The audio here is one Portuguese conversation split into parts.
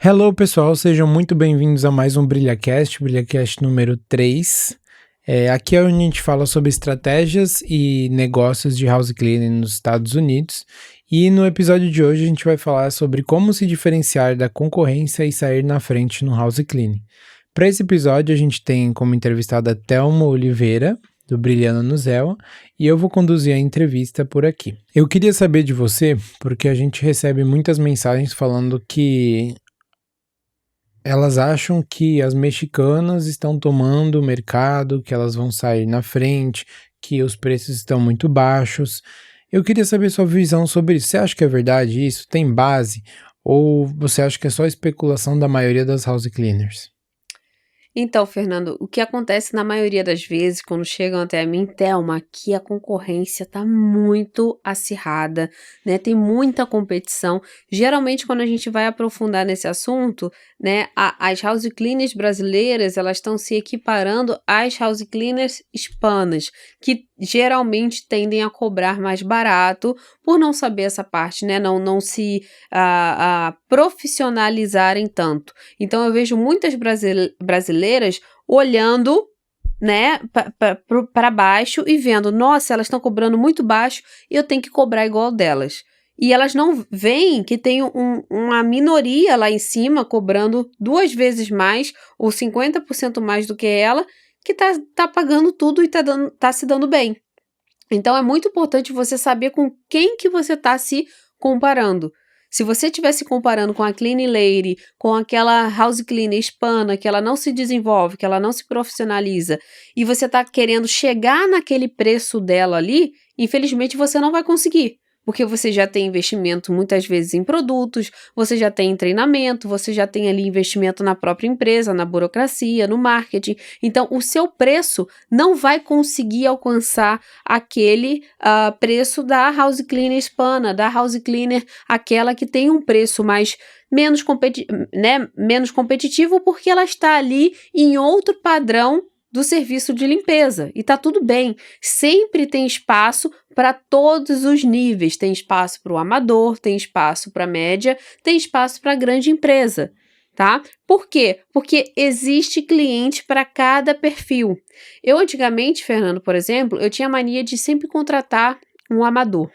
Hello, pessoal, sejam muito bem-vindos a mais um BrilhaCast número 3. Aqui é onde a gente fala sobre estratégias e negócios de house cleaning nos Estados Unidos. E no episódio de hoje a gente vai falar sobre como se diferenciar da concorrência e sair na frente no house cleaning. Para esse episódio a gente tem como entrevistada a Thelma Oliveira, do Brilhando no Zéu, e eu vou conduzir a entrevista por aqui. Eu queria saber de você, porque a gente recebe muitas mensagens falando que elas acham que as mexicanas estão tomando o mercado, que elas vão sair na frente, que os preços estão muito baixos. Eu queria saber sua visão sobre isso. Você acha que é verdade isso? Tem base? Ou você acha que é só especulação da maioria das house cleaners? Então, Fernando, o que acontece na maioria das vezes quando chegam até a mim, Thelma, que a concorrência está muito acirrada, né? Tem muita competição. Geralmente, quando a gente vai aprofundar nesse assunto, né, as house cleaners brasileiras, elas estão se equiparando às house cleaners hispanas, que geralmente tendem a cobrar mais barato por não saber essa parte, né? Não se profissionalizarem tanto. Então, eu vejo muitas brasileiras olhando, né, para baixo e vendo, nossa, elas estão cobrando muito baixo e eu tenho que cobrar igual delas. E elas não veem que tem uma minoria lá em cima cobrando 2 vezes mais ou 50% mais do que ela, que tá pagando tudo e tá se dando bem. Então, é muito importante você saber com quem que você está se comparando. Se você estiver se comparando com a Clean Lady, com aquela house cleaner hispana, que ela não se desenvolve, que ela não se profissionaliza, e você está querendo chegar naquele preço dela ali, infelizmente você não vai conseguir. Porque você já tem investimento muitas vezes em produtos, você já tem treinamento, você já tem ali investimento na própria empresa, na burocracia, no marketing. Então, o seu preço não vai conseguir alcançar aquele preço da house cleaner hispana, da house cleaner, aquela que tem um preço menos competitivo, porque ela está ali em outro padrão do serviço de limpeza, e tá tudo bem, sempre tem espaço para todos os níveis, tem espaço para o amador, tem espaço para média, tem espaço para grande empresa, tá? Por quê? Porque existe cliente para cada perfil. Eu antigamente, Fernando, por exemplo, eu tinha mania de sempre contratar um amador,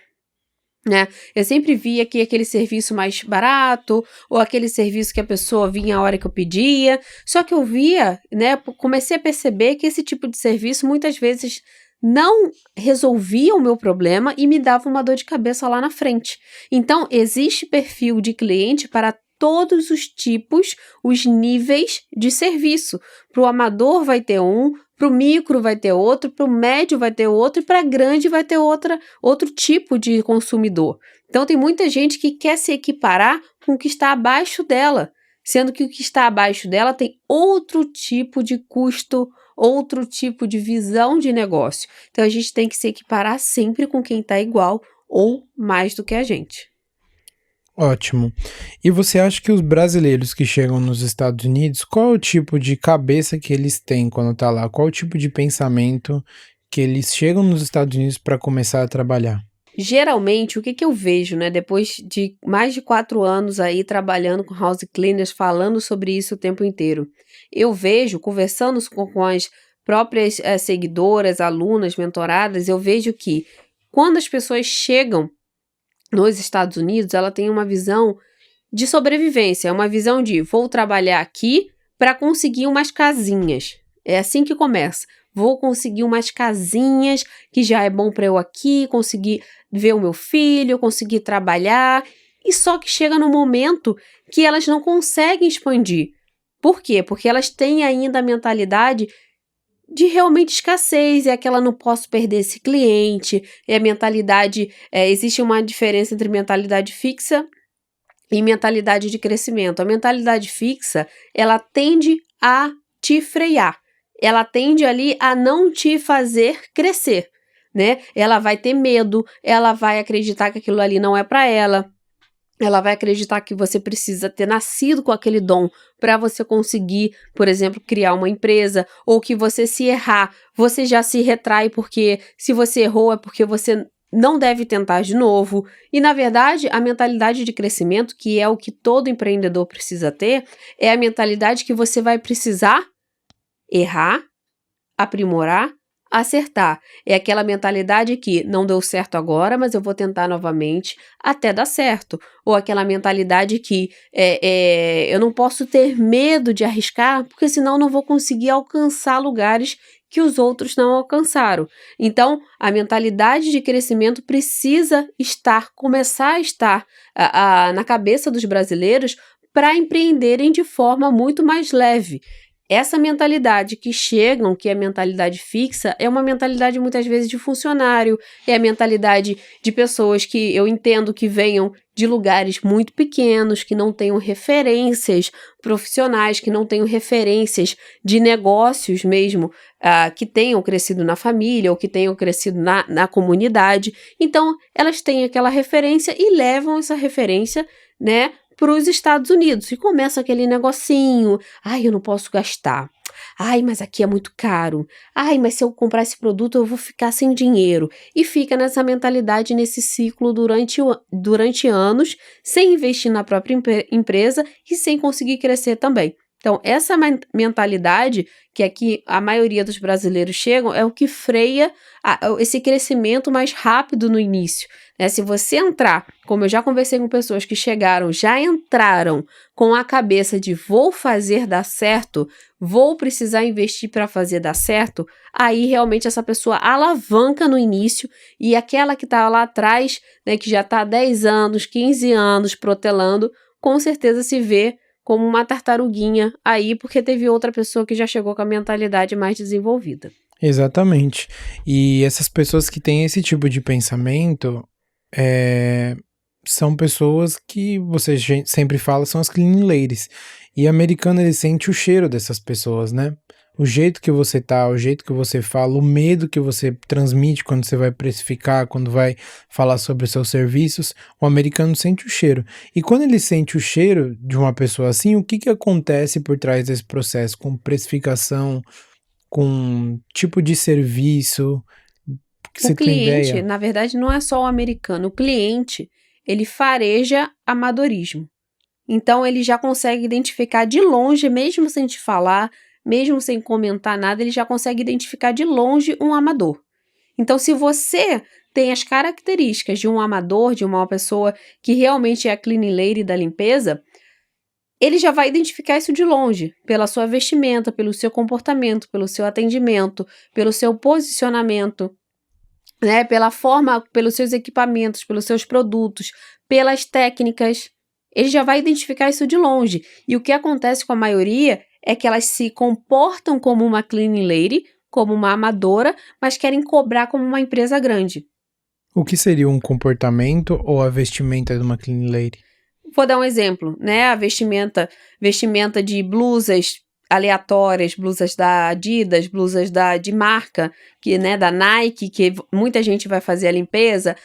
né? Eu sempre via que aquele serviço mais barato, ou aquele serviço que a pessoa vinha a hora que eu pedia, só que eu via, né, comecei a perceber que esse tipo de serviço muitas vezes não resolvia o meu problema e me dava uma dor de cabeça lá na frente. Então, existe perfil de cliente para todos os tipos, os níveis de serviço. Para o amador vai ter um, para o micro vai ter outro, para o médio vai ter outro e para grande vai ter outro tipo de consumidor. Então, tem muita gente que quer se equiparar com o que está abaixo dela, sendo que o que está abaixo dela tem outro tipo de custo, outro tipo de visão de negócio. Então, a gente tem que se equiparar sempre com quem está igual ou mais do que a gente. Ótimo. E você acha que os brasileiros que chegam nos Estados Unidos, qual é o tipo de cabeça que eles têm quando tá lá? Qual é o tipo de pensamento que eles chegam nos Estados Unidos para começar a trabalhar? Geralmente, o que eu vejo, né, depois de mais de 4 anos aí trabalhando com house cleaners, falando sobre isso o tempo inteiro, eu vejo, conversando com as próprias seguidoras, alunas, mentoradas, eu vejo que quando as pessoas chegam nos Estados Unidos, ela tem uma visão de sobrevivência, uma visão de vou trabalhar aqui para conseguir umas casinhas. É assim que começa. Vou conseguir umas casinhas que já é bom para eu aqui, conseguir ver o meu filho, conseguir trabalhar. E só que chega no momento que elas não conseguem expandir. Por quê? Porque elas têm ainda a mentalidade de realmente escassez, é aquela não posso perder esse cliente, é a mentalidade, existe uma diferença entre mentalidade fixa e mentalidade de crescimento. A mentalidade fixa, ela tende a te frear, ela tende ali a não te fazer crescer, né? Ela vai ter medo, ela vai acreditar que aquilo ali não é para ela. Ela vai acreditar que você precisa ter nascido com aquele dom para você conseguir, por exemplo, criar uma empresa, ou que você se errar, você já se retrai porque se você errou é porque você não deve tentar de novo. E, na verdade, a mentalidade de crescimento, que é o que todo empreendedor precisa ter, é a mentalidade que você vai precisar errar, aprimorar, acertar. É aquela mentalidade que não deu certo agora, mas eu vou tentar novamente até dar certo. Ou aquela mentalidade que eu não posso ter medo de arriscar, porque senão não vou conseguir alcançar lugares que os outros não alcançaram. Então, a mentalidade de crescimento precisa começar a estar na cabeça dos brasileiros para empreenderem de forma muito mais leve. Essa mentalidade que chegam, que é a mentalidade fixa, é uma mentalidade muitas vezes de funcionário, é a mentalidade de pessoas que eu entendo que venham de lugares muito pequenos, que não tenham referências profissionais, que não tenham referências de negócios mesmo, que tenham crescido na família ou que tenham crescido na comunidade. Então, elas têm aquela referência e levam essa referência, né, para os Estados Unidos, e começa aquele negocinho, eu não posso gastar, mas aqui é muito caro, mas se eu comprar esse produto eu vou ficar sem dinheiro, e fica nessa mentalidade, nesse ciclo durante anos, sem investir na própria empresa e sem conseguir crescer também. Então, essa mentalidade que aqui a maioria dos brasileiros chegam é o que freia esse crescimento mais rápido no início. Né? Se você entrar, como eu já conversei com pessoas que já entraram com a cabeça de vou fazer dar certo, vou precisar investir para fazer dar certo, aí realmente essa pessoa alavanca no início, e aquela que está lá atrás, né, que já está há 10 anos, 15 anos protelando, com certeza se vê como uma tartaruguinha aí, porque teve outra pessoa que já chegou com a mentalidade mais desenvolvida. Exatamente. E essas pessoas que têm esse tipo de pensamento são pessoas que você sempre fala, são as clean ladies. E americano, ele sente o cheiro dessas pessoas, né? O jeito que você tá, o jeito que você fala, o medo que você transmite quando você vai precificar, quando vai falar sobre os seus serviços, o americano sente o cheiro. E quando ele sente o cheiro de uma pessoa assim, o que acontece por trás desse processo? Com precificação, com tipo de serviço, que você tem ideia? O cliente, na verdade, não é só o americano. O cliente, ele fareja amadorismo. Então, ele já consegue identificar de longe, mesmo sem te falar, mesmo sem comentar nada, ele já consegue identificar de longe um amador. Então, se você tem as características de um amador, de uma pessoa que realmente é a clean lady da limpeza, ele já vai identificar isso de longe, pela sua vestimenta, pelo seu comportamento, pelo seu atendimento, pelo seu posicionamento, né, pela forma, pelos seus equipamentos, pelos seus produtos, pelas técnicas. Ele já vai identificar isso de longe. E o que acontece com a maioria é que elas se comportam como uma clean lady, como uma amadora, mas querem cobrar como uma empresa grande. O que seria um comportamento ou a vestimenta de uma clean lady? Vou dar um exemplo, né? A vestimenta de blusas aleatórias, blusas da Adidas, blusas de marca, que, né, da Nike, que muita gente vai fazer a limpeza,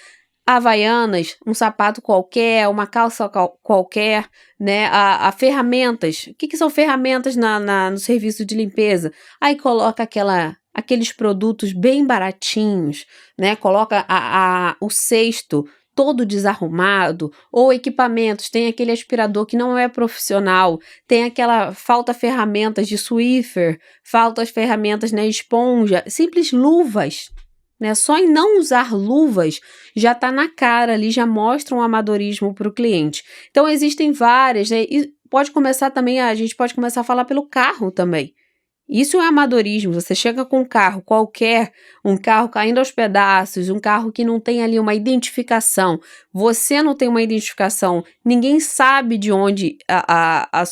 havaianas, um sapato qualquer, uma calça qualquer, né, a ferramentas. O que são ferramentas no serviço de limpeza? Aí coloca aqueles produtos bem baratinhos, né, coloca o cesto todo desarrumado, ou equipamentos, tem aquele aspirador que não é profissional, tem falta ferramentas de Swiffer, falta as ferramentas, né, esponja, simples luvas, né, só em não usar luvas já está na cara ali, já mostra um amadorismo para o cliente. Então existem várias, né, e pode começar também, a gente pode começar a falar pelo carro também. Isso é amadorismo. Você chega com um carro qualquer, um carro caindo aos pedaços, um carro que não tem ali uma identificação. Você não tem uma identificação, ninguém sabe de onde o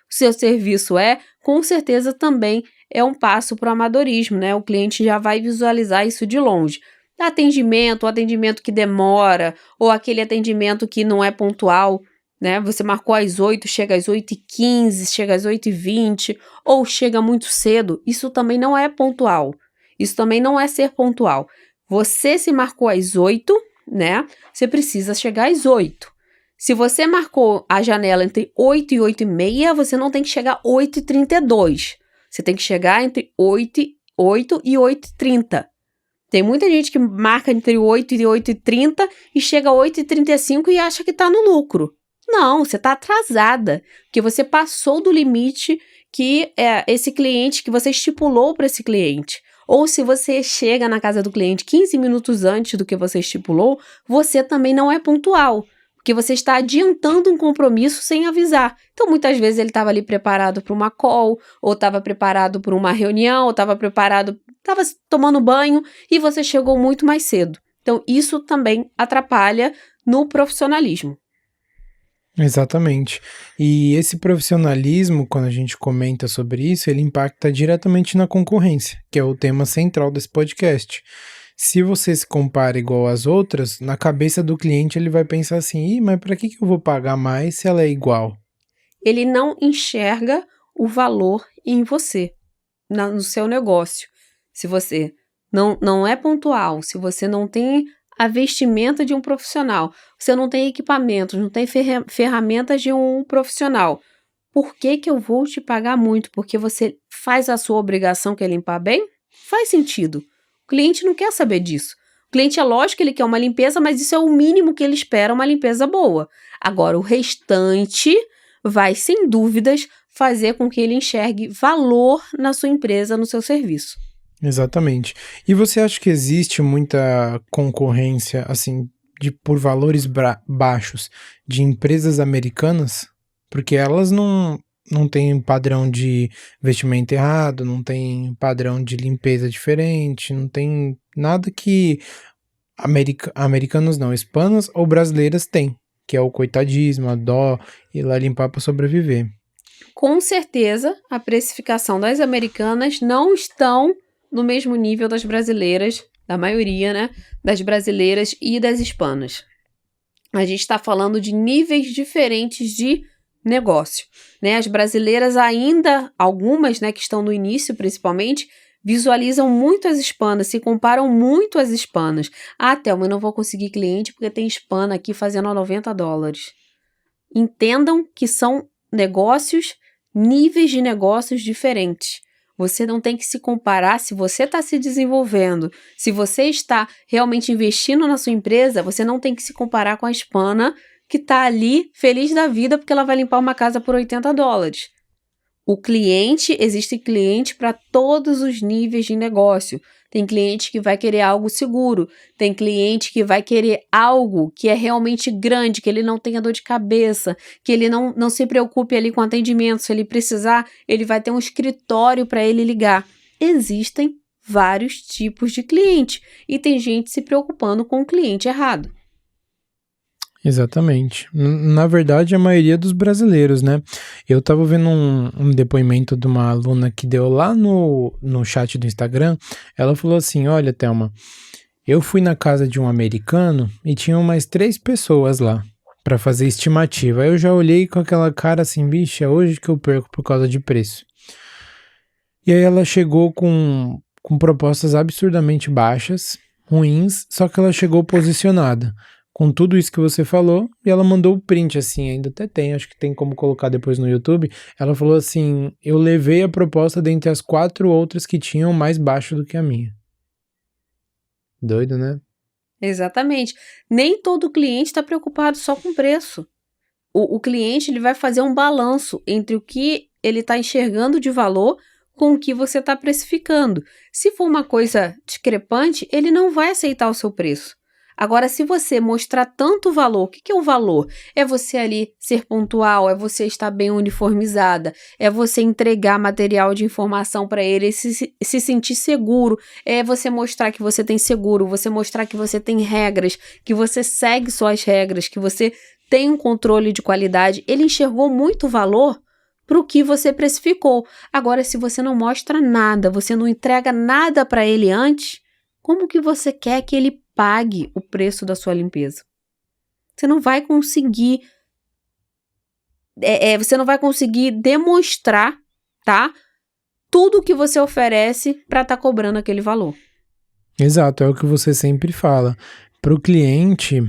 seu serviço é, com certeza também é um passo para o amadorismo, né? O cliente já vai visualizar isso de longe. O atendimento que demora, ou aquele atendimento que não é pontual, né? Você marcou às 8, chega às 8h15, chega às 8h20, ou chega muito cedo. Isso também não é pontual. Isso também não é ser pontual. Você se marcou às 8, né? Você precisa chegar às 8. Se você marcou a janela entre 8 e 8h30, você não tem que chegar às 8h32. Você tem que chegar entre 8 e 8h30. Tem muita gente que marca entre 8 e 8h30 e chega a 8h35 e acha que tá no lucro. Não, você tá atrasada, porque você passou do limite que esse cliente, que você estipulou para esse cliente. Ou se você chega na casa do cliente 15 minutos antes do que você estipulou, você também não é pontual, porque você está adiantando um compromisso sem avisar. Então, muitas vezes ele estava ali preparado para uma call, ou estava preparado para uma reunião, ou estava tomando banho e você chegou muito mais cedo. Então, isso também atrapalha no profissionalismo. Exatamente. E esse profissionalismo, quando a gente comenta sobre isso, ele impacta diretamente na concorrência, que é o tema central desse podcast. Se você se compara igual às outras, na cabeça do cliente ele vai pensar assim, mas para que eu vou pagar mais se ela é igual? Ele não enxerga o valor em você, no seu negócio. Se você não é pontual, se você não tem a vestimenta de um profissional, você não tem equipamentos, não tem ferramentas de um profissional, por que eu vou te pagar muito? Porque você faz a sua obrigação, que é limpar bem? Faz sentido. O cliente não quer saber disso. O cliente, é lógico que ele quer uma limpeza, mas isso é o mínimo que ele espera, uma limpeza boa. Agora, o restante vai, sem dúvidas, fazer com que ele enxergue valor na sua empresa, no seu serviço. Exatamente. E você acha que existe muita concorrência, assim, por valores baixos de empresas americanas? Porque elas não têm padrão de vestimento errado, não tem padrão de limpeza diferente, não tem nada que americanos não, hispanas ou brasileiras têm, que é o coitadismo, a dó, ir lá limpar para sobreviver. Com certeza, a precificação das americanas não estão no mesmo nível das brasileiras, da maioria, né, das brasileiras e das hispanas. A gente está falando de níveis diferentes de negócio, né? As brasileiras ainda, algumas, né, que estão no início principalmente, visualizam muito as hispanas, se comparam muito às hispanas. Ah, Thelma, eu não vou conseguir cliente porque tem hispana aqui fazendo a $90. Entendam que são negócios, níveis de negócios diferentes. Você não tem que se comparar. Se você está se desenvolvendo, se você está realmente investindo na sua empresa, você não tem que se comparar com a hispana que está ali feliz da vida porque ela vai limpar uma casa por $80. Existe cliente para todos os níveis de negócio. Tem cliente que vai querer algo seguro, tem cliente que vai querer algo que é realmente grande, que ele não tenha dor de cabeça, que ele não se preocupe ali com atendimento. Se ele precisar, ele vai ter um escritório para ele ligar. Existem vários tipos de cliente e tem gente se preocupando com o cliente errado. Exatamente. Na verdade, a maioria dos brasileiros, né? Eu tava vendo um depoimento de uma aluna que deu lá no chat do Instagram. Ela falou assim, olha, Thelma, eu fui na casa de um americano e tinham mais 3 pessoas lá pra fazer estimativa. Aí eu já olhei com aquela cara assim, bicha, hoje que eu perco por causa de preço. E aí ela chegou com propostas absurdamente baixas, ruins, só que ela chegou posicionada com tudo isso que você falou, e ela mandou o print, assim, ainda até tem, acho que tem como colocar depois no YouTube. Ela falou assim, eu levei a proposta dentre as 4 outras que tinham mais baixo do que a minha. Doido, né? Exatamente. Nem todo cliente está preocupado só com preço. O cliente ele vai fazer um balanço entre o que ele está enxergando de valor com o que você está precificando. Se for uma coisa discrepante, ele não vai aceitar o seu preço. Agora, se você mostrar tanto valor, o que é o valor? É você ali ser pontual, é você estar bem uniformizada, é você entregar material de informação para ele, se sentir seguro, é você mostrar que você tem seguro, você mostrar que você tem regras, que você segue suas regras, que você tem um controle de qualidade. Ele enxergou muito valor para o que você precificou. Agora, se você não mostra nada, você não entrega nada para ele antes, como que você quer que ele pague o preço da sua limpeza? Você não vai conseguir demonstrar, tá? Tudo que você oferece para estar cobrando aquele valor. Exato, é o que você sempre fala. Para o cliente,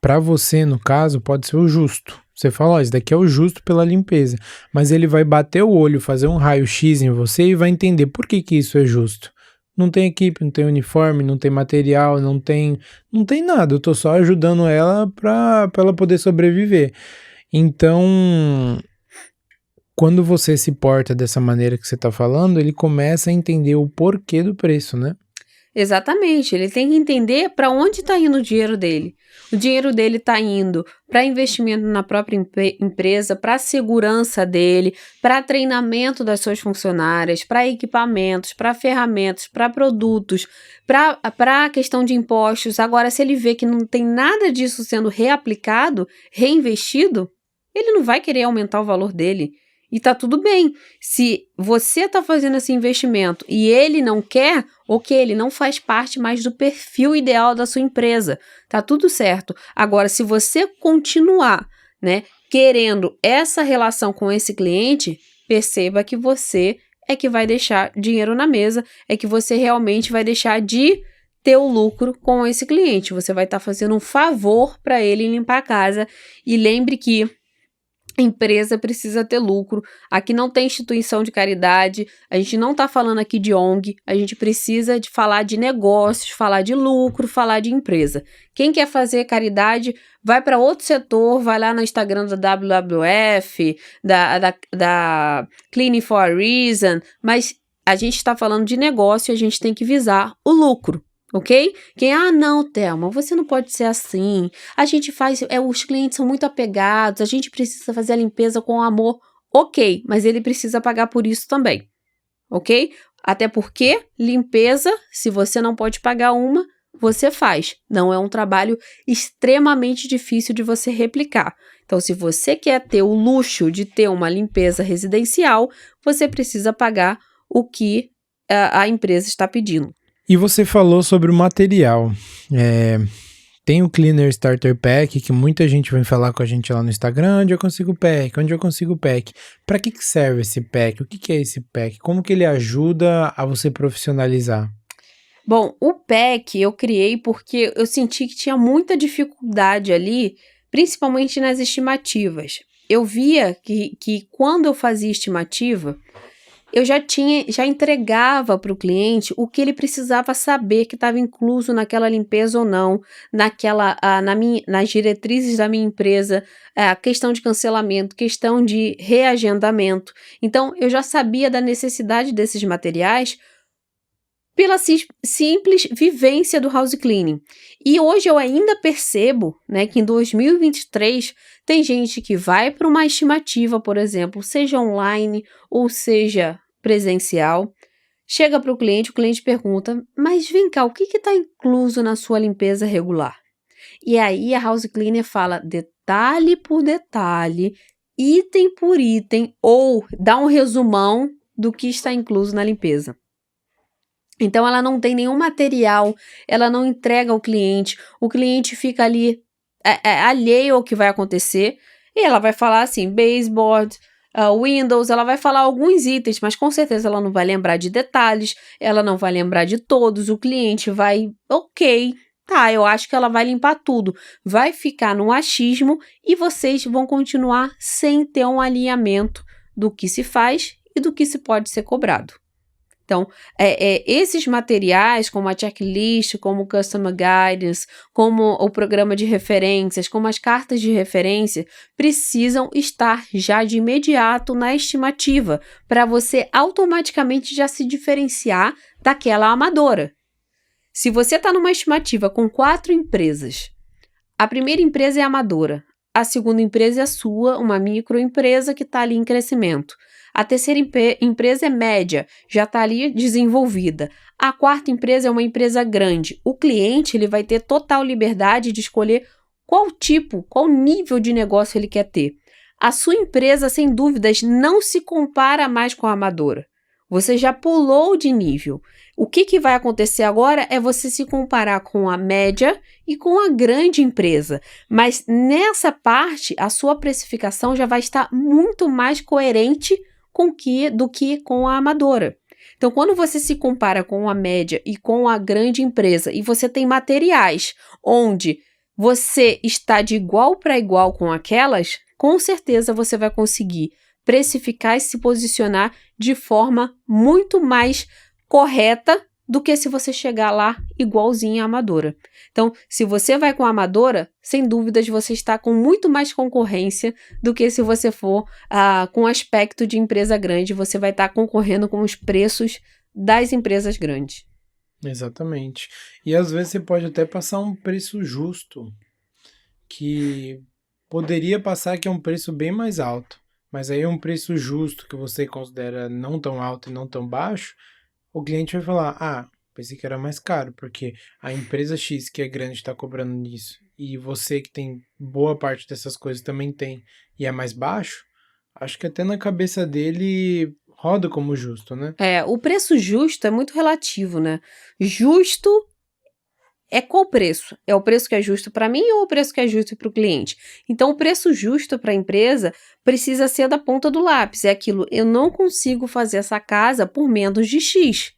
para você, no caso, pode ser o justo. Você fala, ó, isso daqui é o justo pela limpeza. Mas ele vai bater o olho, fazer um raio-x em você e vai entender por que isso é justo. não tem equipe, não tem uniforme, não tem material, não tem nada. Eu tô só ajudando ela pra ela poder sobreviver. Então, quando você se porta dessa maneira que você tá falando, ele começa a entender o porquê do preço, né? Exatamente, ele tem que entender para onde está indo o dinheiro dele. O dinheiro dele está indo para investimento na própria empresa, para a segurança dele, para treinamento das suas funcionárias, para equipamentos, para ferramentas, para produtos, para a questão de impostos. Agora, se ele vê que não tem nada disso sendo reaplicado, reinvestido, ele não vai querer aumentar o valor dele. E tá tudo bem. Se você tá fazendo esse investimento e ele não quer, ok, ele não faz parte mais do perfil ideal da sua empresa. Tá tudo certo. Agora, se você continuar, né, querendo essa relação com esse cliente, perceba que você é que vai deixar dinheiro na mesa, é que você realmente vai deixar de ter o lucro com esse cliente. Você vai estar fazendo um favor para ele limpar a casa. E lembre que empresa precisa ter lucro. Aqui não tem instituição de caridade, a gente não está falando aqui de ONG, a gente precisa de falar de negócios, falar de lucro, falar de empresa. Quem quer fazer caridade, vai para outro setor, vai lá no Instagram da WWF, da Cleaning for a Reason, mas a gente está falando de negócio e a gente tem que visar o lucro. Ok? Não, Thelma, você não pode ser assim. A gente faz, os clientes são muito apegados, a gente precisa fazer a limpeza com amor. Ok, mas ele precisa pagar por isso também. Ok? Até porque limpeza, se você não pode pagar uma, você faz. Não é um trabalho extremamente difícil de você replicar. Então, se você quer ter o luxo de ter uma limpeza residencial, você precisa pagar o que a empresa está pedindo. E você falou sobre o material. Tem o Cleaner Starter Pack, que muita gente vem falar com a gente lá no Instagram, onde eu consigo o pack, onde eu consigo o pack. Para que serve esse pack? O que é esse pack? Como que ele ajuda a você profissionalizar? Bom, o pack eu criei porque eu senti que tinha muita dificuldade ali, principalmente nas estimativas. Eu via que quando eu fazia estimativa, eu já entregava para o cliente o que ele precisava saber que estava incluso naquela limpeza ou não, nas diretrizes da minha empresa, a questão de cancelamento, questão de reagendamento. Então, eu já sabia da necessidade desses materiais pela simples vivência do house cleaning. E hoje eu ainda percebo, né, que em 2023 tem gente que vai para uma estimativa, por exemplo, seja online ou seja presencial, chega para o cliente pergunta, mas vem cá, o que está incluso na sua limpeza regular? E aí a house cleaner fala detalhe por detalhe, item por item, ou dá um resumão do que está incluso na limpeza. Então, ela não tem nenhum material, ela não entrega ao cliente, o cliente fica ali alheio ao que vai acontecer, e ela vai falar assim, baseboard, Windows, ela vai falar alguns itens, mas com certeza ela não vai lembrar de detalhes, ela não vai lembrar de todos, o cliente vai, ok, tá, eu acho que ela vai limpar tudo, vai ficar no achismo e vocês vão continuar sem ter um alinhamento do que se faz e do que se pode ser cobrado. Então, esses materiais, como a checklist, como o Customer Guidance, como o programa de referências, como as cartas de referência, precisam estar já de imediato na estimativa, para você automaticamente já se diferenciar daquela amadora. Se você está numa estimativa com 4 empresas, a primeira empresa é amadora, a segunda empresa é a sua, uma microempresa que está ali em crescimento. A terceira empresa é média, já está ali desenvolvida. A quarta empresa é uma empresa grande. O cliente ele vai ter total liberdade de escolher qual nível de negócio ele quer ter. A sua empresa, sem dúvidas, não se compara mais com a amadora. Você já pulou de nível. O que vai acontecer agora é você se comparar com a média e com a grande empresa. Mas nessa parte, a sua precificação já vai estar muito mais coerente do que com a amadora. Então, quando você se compara com a média e com a grande empresa e você tem materiais onde você está de igual para igual com aquelas, com certeza você vai conseguir precificar e se posicionar de forma muito mais correta do que se você chegar lá igualzinho à amadora. Então, se você vai com a amadora, sem dúvidas você está com muito mais concorrência do que se você for com aspecto de empresa grande, você vai estar concorrendo com os preços das empresas grandes. Exatamente. E às vezes você pode até passar um preço justo, que poderia passar que é um preço bem mais alto, mas aí um preço justo que você considera não tão alto e não tão baixo, o cliente vai falar, pensei que era mais caro, porque a empresa X que é grande está cobrando isso, e você que tem boa parte dessas coisas também tem, e é mais baixo, acho que até na cabeça dele roda como justo, né? O preço justo é muito relativo, né? Justo é qual preço? É o preço que é justo para mim ou o preço que é justo para o cliente? Então, o preço justo para a empresa precisa ser da ponta do lápis. É aquilo, eu não consigo fazer essa casa por menos de X.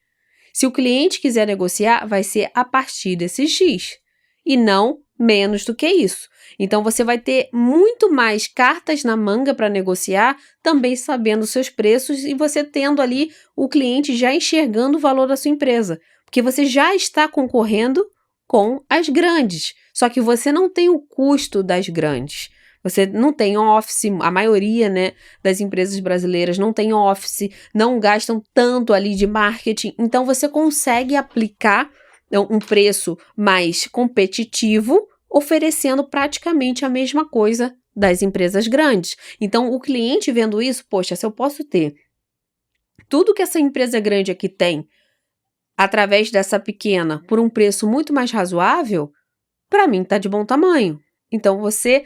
Se o cliente quiser negociar, vai ser a partir desse X e não menos do que isso. Então, você vai ter muito mais cartas na manga para negociar, também sabendo os seus preços e você tendo ali o cliente já enxergando o valor da sua empresa, porque você já está concorrendo com as grandes, só que você não tem o custo das grandes. Você não tem office, a maioria, né, das empresas brasileiras não tem office, não gastam tanto ali de marketing, então você consegue aplicar um preço mais competitivo, oferecendo praticamente a mesma coisa das empresas grandes. Então, o cliente vendo isso, poxa, se eu posso ter tudo que essa empresa grande aqui tem, através dessa pequena, por um preço muito mais razoável, para mim tá de bom tamanho. Então, você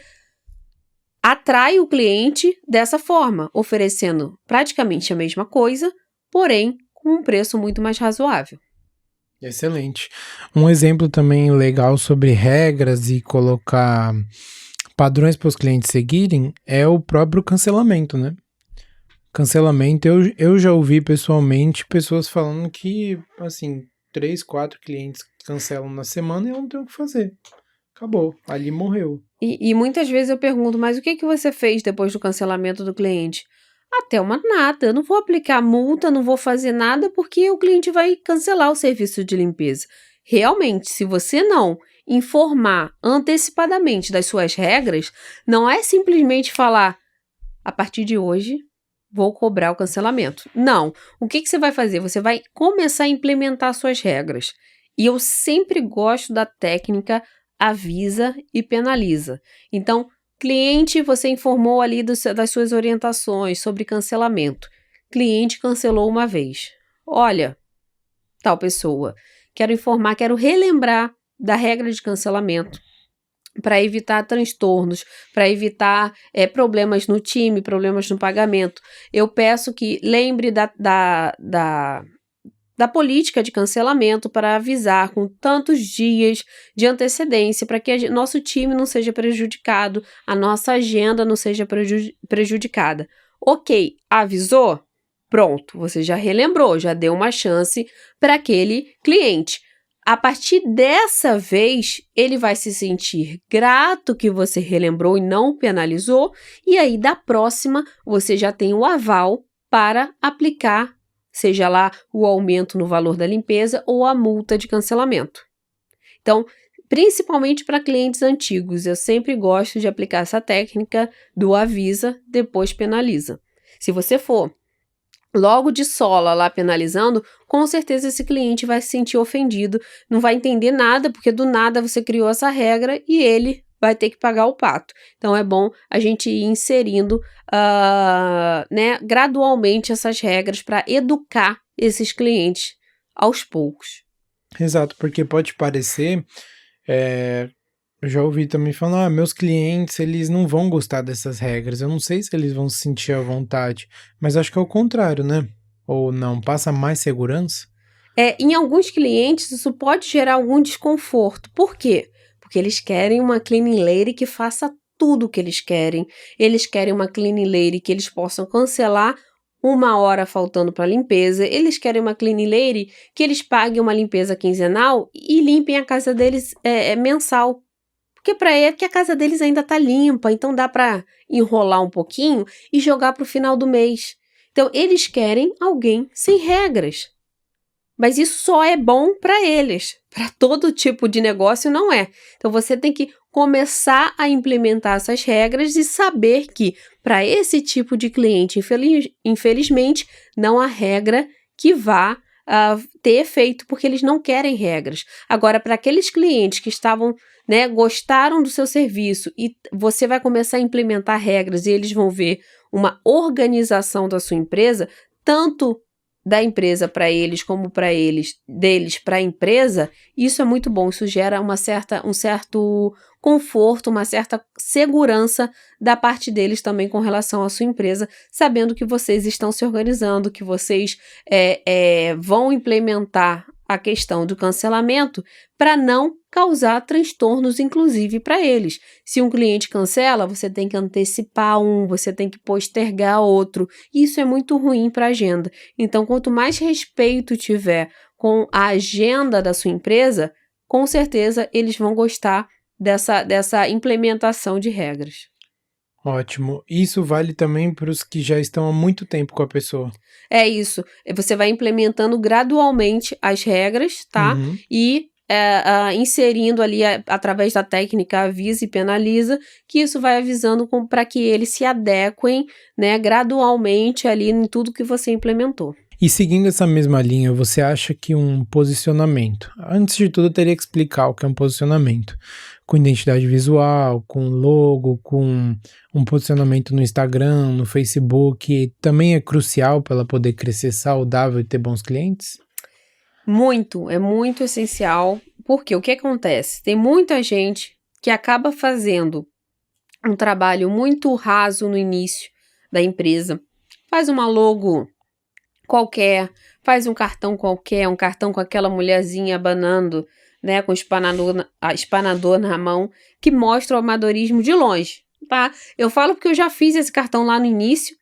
atrai o cliente dessa forma, oferecendo praticamente a mesma coisa, porém com um preço muito mais razoável. Excelente. Um exemplo também legal sobre regras e colocar padrões para os clientes seguirem é o próprio cancelamento, né? Cancelamento, eu já ouvi pessoalmente pessoas falando que, assim, 3, 4 clientes cancelam na semana e eu não tenho o que fazer. Acabou, ali morreu. E muitas vezes eu pergunto, mas o que você fez depois do cancelamento do cliente? Até uma nada, eu não vou aplicar multa, não vou fazer nada porque o cliente vai cancelar o serviço de limpeza. Realmente, se você não informar antecipadamente das suas regras, não é simplesmente falar, a partir de hoje vou cobrar o cancelamento. Não, o que você vai fazer? Você vai começar a implementar suas regras. E eu sempre gosto da técnica avisa e penaliza. Então, cliente, você informou ali das suas orientações sobre cancelamento. Cliente cancelou uma vez. Olha, tal pessoa, quero relembrar da regra de cancelamento para evitar transtornos, para evitar problemas no time, problemas no pagamento. Eu peço que lembre da política de cancelamento para avisar com tantos dias de antecedência para que nosso time não seja prejudicado, a nossa agenda não seja prejudicada. Ok, avisou? Pronto, você já relembrou, já deu uma chance para aquele cliente. A partir dessa vez, ele vai se sentir grato que você relembrou e não penalizou, e aí da próxima você já tem o aval para aplicar, seja lá o aumento no valor da limpeza ou a multa de cancelamento. Então, principalmente para clientes antigos, eu sempre gosto de aplicar essa técnica do avisa, depois penaliza. Se você for logo de sola lá penalizando, com certeza esse cliente vai se sentir ofendido, não vai entender nada, porque do nada você criou essa regra e ele vai ter que pagar o pato. Então é bom a gente ir inserindo gradualmente essas regras para educar esses clientes aos poucos. Exato, porque pode parecer, eu já ouvi também falando, meus clientes, eles não vão gostar dessas regras, eu não sei se eles vão se sentir à vontade, mas acho que é o contrário, né? Ou não, passa mais segurança? Em alguns clientes isso pode gerar algum desconforto. Por quê? Porque eles querem uma cleaning lady que faça tudo o que eles querem uma cleaning lady que eles possam cancelar 1 hora faltando para limpeza, eles querem uma cleaning lady que eles paguem uma limpeza quinzenal e limpem a casa deles mensal. Porque para ele que a casa deles ainda está limpa, então dá para enrolar um pouquinho e jogar para o final do mês. Então, eles querem alguém sem regras. Mas isso só é bom para eles, para todo tipo de negócio não é. Então você tem que começar a implementar essas regras e saber que para esse tipo de cliente, infelizmente, não há regra que vá ter efeito, porque eles não querem regras. Agora, para aqueles clientes que estavam, né, gostaram do seu serviço e você vai começar a implementar regras e eles vão ver uma organização da sua empresa, tanto da empresa para eles, como para eles, deles para a empresa, isso é muito bom, isso gera um certo conforto, uma certa segurança da parte deles também com relação à sua empresa, sabendo que vocês estão se organizando, que vocês vão implementar a questão do cancelamento para não causar transtornos, inclusive, para eles. Se um cliente cancela, você tem que antecipar você tem que postergar outro. Isso é muito ruim para a agenda. Então, quanto mais respeito tiver com a agenda da sua empresa, com certeza eles vão gostar dessa implementação de regras. Ótimo. Isso vale também para os que já estão há muito tempo com a pessoa. É isso. Você vai implementando gradualmente as regras, tá? Uhum. E inserindo ali, através da técnica avisa e penaliza, que isso vai avisando para que eles se adequem, né, gradualmente ali em tudo que você implementou. E seguindo essa mesma linha, você acha que um posicionamento, antes de tudo eu teria que explicar o que é um posicionamento, com identidade visual, com logo, com um posicionamento no Instagram, no Facebook, também é crucial para ela poder crescer saudável e ter bons clientes? É muito essencial, porque o que acontece? Tem muita gente que acaba fazendo um trabalho muito raso no início da empresa, faz uma logo qualquer, faz um cartão qualquer, um cartão com aquela mulherzinha abanando, né, com espanador na mão, que mostra o amadorismo de longe, tá? Eu falo porque eu já fiz esse cartão lá no início,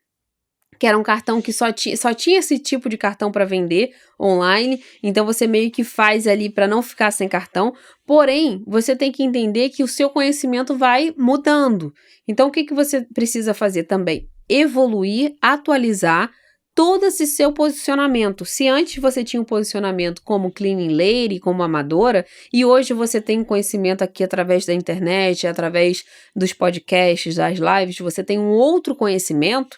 que era um cartão que só tinha esse tipo de cartão para vender online, então você meio que faz ali para não ficar sem cartão, porém, você tem que entender que o seu conhecimento vai mudando. Então, o que você precisa fazer também? Evoluir, atualizar todo esse seu posicionamento. Se antes você tinha um posicionamento como cleaning lady, como amadora, e hoje você tem um conhecimento aqui através da internet, através dos podcasts, das lives, você tem um outro conhecimento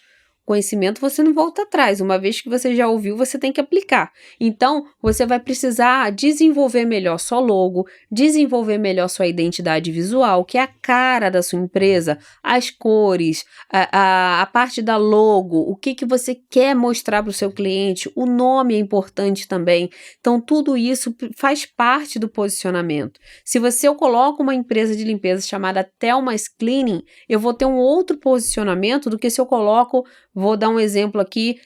você não volta atrás. Uma vez que você já ouviu, você tem que aplicar. Então, você vai precisar desenvolver melhor sua logo, desenvolver melhor sua identidade visual, que é a cara da sua empresa, as cores, a parte da logo, o que você quer mostrar para o seu cliente, o nome é importante também. Então, tudo isso faz parte do posicionamento. Se eu coloco uma empresa de limpeza chamada Thelma's Cleaning, eu vou ter um outro posicionamento do que se eu coloco. Vou dar um exemplo aqui,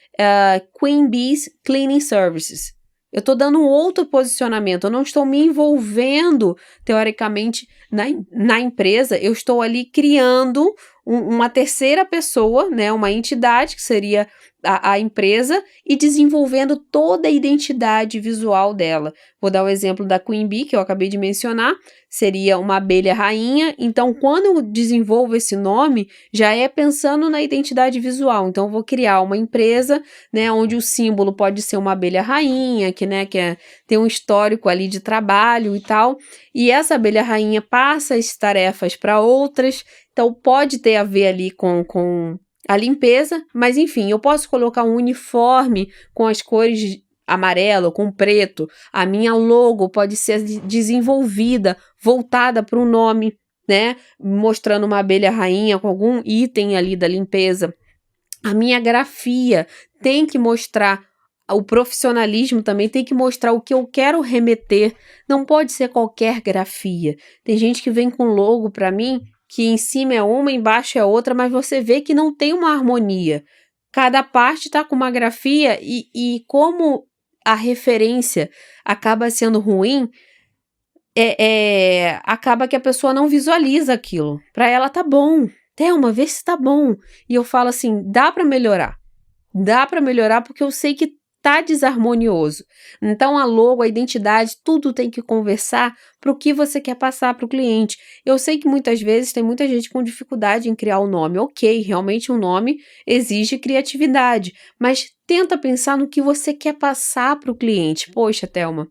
Queen Bee's Cleaning Services. Eu estou dando um outro posicionamento, eu não estou me envolvendo, teoricamente, na empresa, eu estou ali criando uma terceira pessoa, né, uma entidade, que seria a empresa, e desenvolvendo toda a identidade visual dela. Vou dar o exemplo da Queen Bee, que eu acabei de mencionar, seria uma abelha rainha. Então, quando eu desenvolvo esse nome, já é pensando na identidade visual. Então, eu vou criar uma empresa, né, onde o símbolo pode ser uma abelha rainha, que tem um histórico ali de trabalho e tal. E essa abelha rainha passa as tarefas para outras. Então, pode ter a ver ali com a limpeza, mas enfim, eu posso colocar um uniforme com as cores amarelo, com preto. A minha logo pode ser desenvolvida, voltada para um nome, né? Mostrando uma abelha rainha com algum item ali da limpeza. A minha grafia tem que mostrar o profissionalismo, também tem que mostrar o que eu quero remeter. Não pode ser qualquer grafia. Tem gente que vem com logo para mim, que em cima é uma, embaixo é outra, mas você vê que não tem uma harmonia. Cada parte está com uma grafia e como a referência acaba sendo ruim, acaba que a pessoa não visualiza aquilo. Para ela tá bom. Thelma, vê se tá bom. E eu falo assim, dá para melhorar. Dá para melhorar porque eu sei que tá desarmonioso. Então, a logo, a identidade, tudo tem que conversar para o que você quer passar para o cliente. Eu sei que muitas vezes tem muita gente com dificuldade em criar o nome. Ok, realmente um nome exige criatividade, mas tenta pensar no que você quer passar para o cliente. Poxa, Thelma,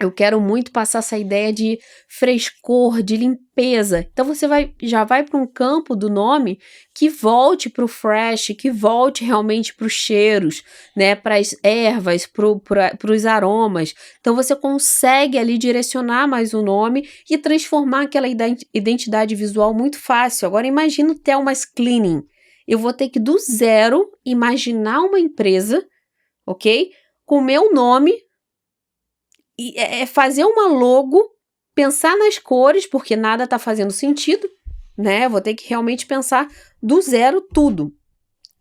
eu quero muito passar essa ideia de frescor, de limpeza. Então você já vai para um campo do nome que volte para o fresh, que volte realmente para os cheiros, né? Para as ervas, para os aromas. Então você consegue ali direcionar mais o nome e transformar aquela identidade visual muito fácil. Agora imagina o Thelma's Cleaning. Eu vou ter que do zero imaginar uma empresa, ok? Com o meu nome. E fazer uma logo, pensar nas cores, porque nada está fazendo sentido, né? Vou ter que realmente pensar do zero tudo.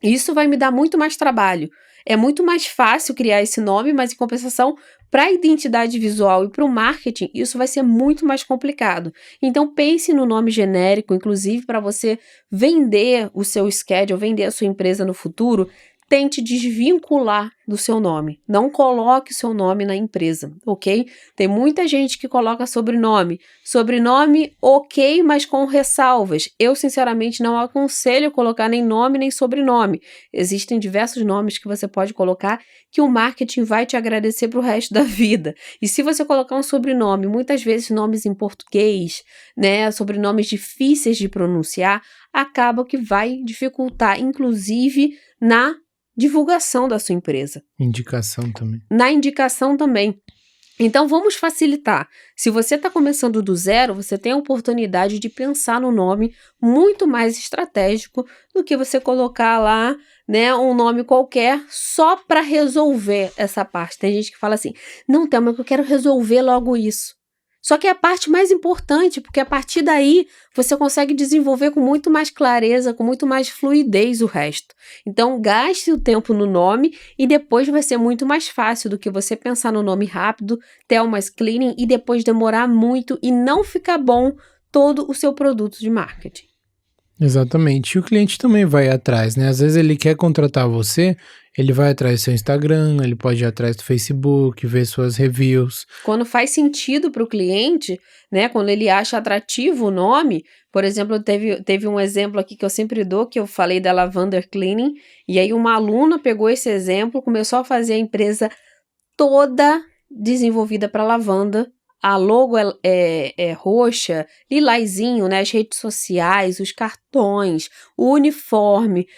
Isso vai me dar muito mais trabalho. É muito mais fácil criar esse nome, mas em compensação, para a identidade visual e para o marketing, isso vai ser muito mais complicado. Então pense no nome genérico, inclusive para você vender o seu schedule, vender a sua empresa no futuro. Tente desvincular do seu nome. Não coloque o seu nome na empresa, ok? Tem muita gente que coloca sobrenome. Sobrenome, ok, mas com ressalvas. Eu, sinceramente, não aconselho colocar nem nome nem sobrenome. Existem diversos nomes que você pode colocar que o marketing vai te agradecer para o resto da vida. E se você colocar um sobrenome, muitas vezes nomes em português, né, sobrenomes difíceis de pronunciar, acaba que vai dificultar, inclusive, na divulgação da sua empresa. Indicação também. Na indicação também. Então, vamos facilitar. Se você está começando do zero, você tem a oportunidade de pensar no nome muito mais estratégico do que você colocar lá, né, um nome qualquer só para resolver essa parte. Tem gente que fala assim, não, Thelma, eu quero resolver logo isso. Só que é a parte mais importante, porque a partir daí você consegue desenvolver com muito mais clareza, com muito mais fluidez o resto. Então, gaste o tempo no nome e depois vai ser muito mais fácil do que você pensar no nome rápido, Thelma's Cleaning, e depois demorar muito e não ficar bom todo o seu produto de marketing. Exatamente. E o cliente também vai atrás, né? Às vezes ele quer contratar você, ele vai atrás do seu Instagram, ele pode ir atrás do Facebook, ver suas reviews. Quando faz sentido para o cliente, né? Quando ele acha atrativo o nome, por exemplo, teve um exemplo aqui que eu sempre dou, que eu falei da Lavender Cleaning, e aí uma aluna pegou esse exemplo, começou a fazer a empresa toda desenvolvida para lavanda. A logo é roxa, lilazinho, né? As redes sociais, os cartões, o uniforme,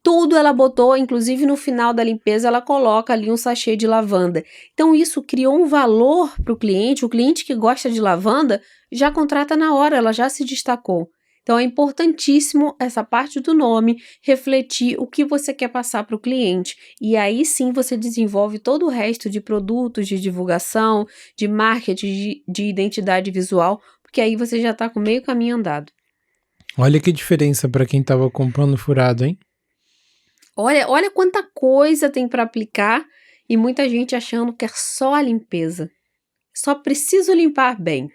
tudo ela botou, inclusive no final da limpeza ela coloca ali um sachê de lavanda. Então isso criou um valor para o cliente que gosta de lavanda já contrata na hora, ela já se destacou. Então é importantíssimo essa parte do nome, refletir o que você quer passar para o cliente. E aí sim você desenvolve todo o resto de produtos, de divulgação, de marketing, de identidade visual, porque aí você já está com meio caminho andado. Olha que diferença para quem estava comprando furado, hein? Olha quanta coisa tem para aplicar e muita gente achando que é só a limpeza. Só preciso limpar bem.